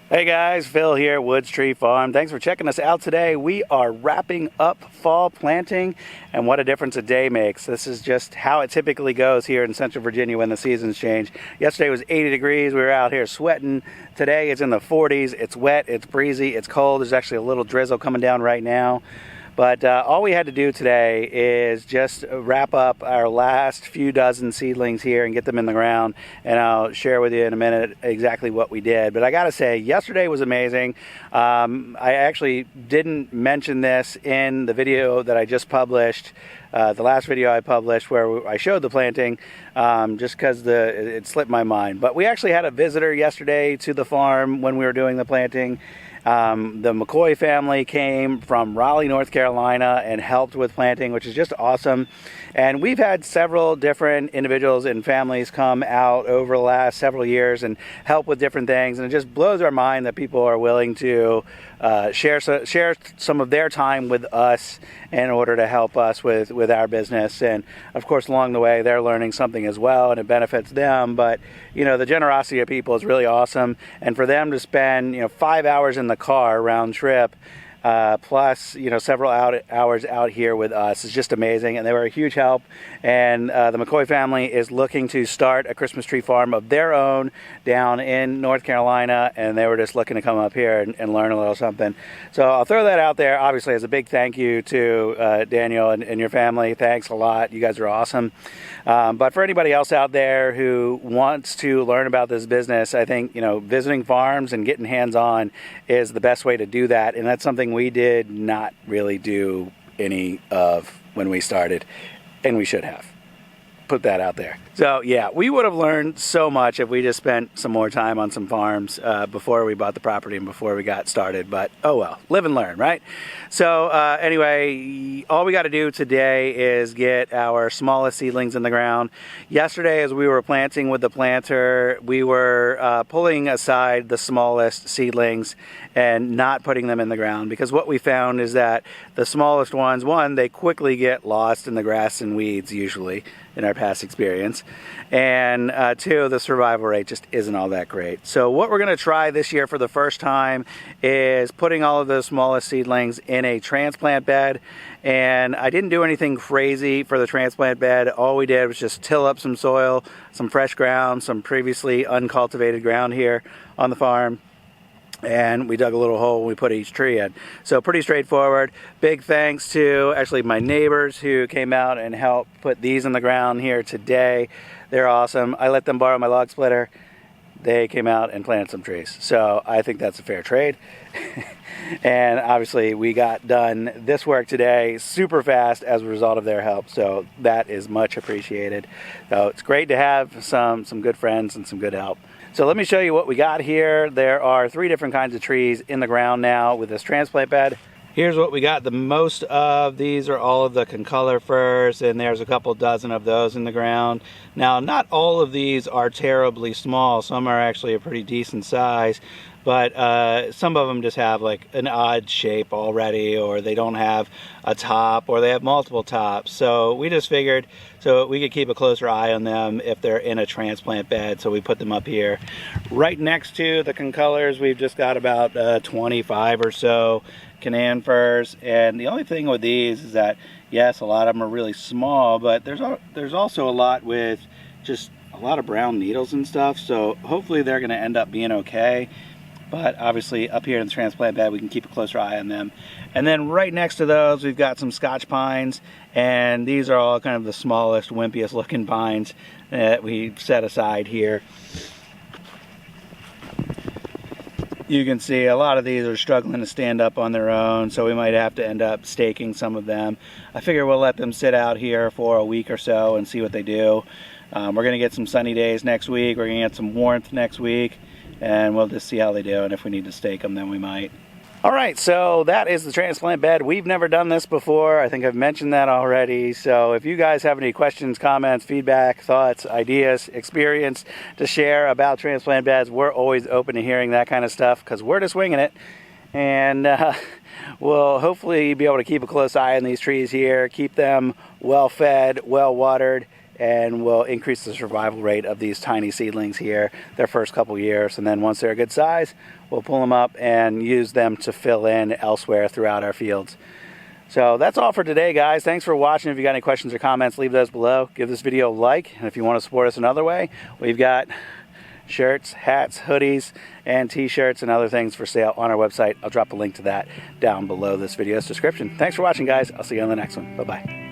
Hey guys, Phil here at Woods Tree Farm. Thanks for checking us out today. We are wrapping up fall planting, and what a difference a day makes. This is just how it typically goes here in Central Virginia when the seasons change. Yesterday was 80 degrees. We were out here sweating. Today it's in the 40s. It's wet, it's breezy, it's cold. There's actually a little drizzle coming down right now. But all we had to do today is just wrap up our last few dozen seedlings here and get them in the ground. And I'll share with you in a minute exactly what we did. But I gotta say, yesterday was amazing. I actually didn't mention this in the video that I just published. The last video I published where I showed the planting, just because it slipped my mind. But we actually had a visitor yesterday to the farm when we were doing the planting. The McCoy family came from Raleigh, North Carolina and helped with planting, which is just awesome. And we've had several different individuals and families come out over the last several years and help with different things. And it just blows our mind that people are willing to share some of their time with us in order to help us with our business. And of course, along the way, they're learning something as well, and it benefits them. But you know, the generosity of people is really awesome. And for them to spend 5 hours in the car round trip, plus several hours out here with us is just amazing, and they were a huge help. And the McCoy family is looking to start a Christmas tree farm of their own down in North Carolina, and they were just looking to come up here and learn a little something. So I'll throw that out there, obviously, as a big thank you to Daniel and your family. Thanks a lot. You guys are awesome. But for anybody else out there who wants to learn about this business, I think visiting farms and getting hands-on is the best way to do that, and that's something we did not really do any of when we started, and we should have. Put that out there. So yeah, we would have learned so much if we just spent some more time on some farms before we bought the property and before we got started. But oh well, live and learn, right? So anyway, all we got to do today is get our smallest seedlings in the ground. Yesterday, as we were planting with the planter, we were pulling aside the smallest seedlings and not putting them in the ground, because what we found is that the smallest ones, one, they quickly get lost in the grass and weeds usually in our past experience, and two, the survival rate just isn't all that great. So what we're going to try this year for the first time is putting all of those smallest seedlings in a transplant bed. And I didn't do anything crazy for the transplant bed. All we did was just till up some soil, some fresh ground, some previously uncultivated ground here on the farm, and we dug a little hole and we put each tree in. So pretty straightforward. Big thanks to actually my neighbors who came out and helped put these in the ground here today. They're awesome. I let them borrow my log splitter. They came out and planted some trees. So I think that's a fair trade. And obviously we got done this work today super fast as a result of their help. So that is much appreciated. So it's great to have some good friends and some good help. So let me show you what we got here. There are 3 different kinds of trees in the ground now with this transplant bed. Here's what we got the most of. These are all of the concolor firs, and there's a couple dozen of those in the ground. Now, not all of these are terribly small. Some are actually a pretty decent size, but some of them just have like an odd shape already, or they don't have a top, or they have multiple tops. So we just figured so we could keep a closer eye on them if they're in a transplant bed, so we put them up here. Right next to the concolors, we've just got about 25 or so Canaan firs, and the only thing with these is that yes, a lot of them are really small, but there's also a lot with just a lot of brown needles and stuff, so hopefully they're going to end up being okay. But obviously up here in the transplant bed we can keep a closer eye on them. And then right next to those we've got some Scotch pines, and these are all kind of the smallest, wimpiest looking pines that we've set aside here. You can see a lot of these are struggling to stand up on their own, so we might have to end up staking some of them. I figure we'll let them sit out here for a week or so and see what they do. We're going to get some sunny days next week. We're going to get some warmth next week, and we'll just see how they do, and if we need to stake them, then we might. Alright, so that is the transplant bed. We've never done this before. I think I've mentioned that already. So if you guys have any questions, comments, feedback, thoughts, ideas, experience to share about transplant beds, we're always open to hearing that kind of stuff, because we're just winging it. And we'll hopefully be able to keep a close eye on these trees here, keep them well fed, well watered, and will increase the survival rate of these tiny seedlings here their first couple years. And then once they're a good size, we'll pull them up and use them to fill in elsewhere throughout our fields. So that's all for today, guys. Thanks for watching. If you got any questions or comments, leave those below. Give this video a like. And if you want to support us another way, we've got shirts, hats, hoodies, and t-shirts and other things for sale on our website. I'll drop a link to that down below this video's description. Thanks for watching, guys. I'll see you on the next one. Bye-bye.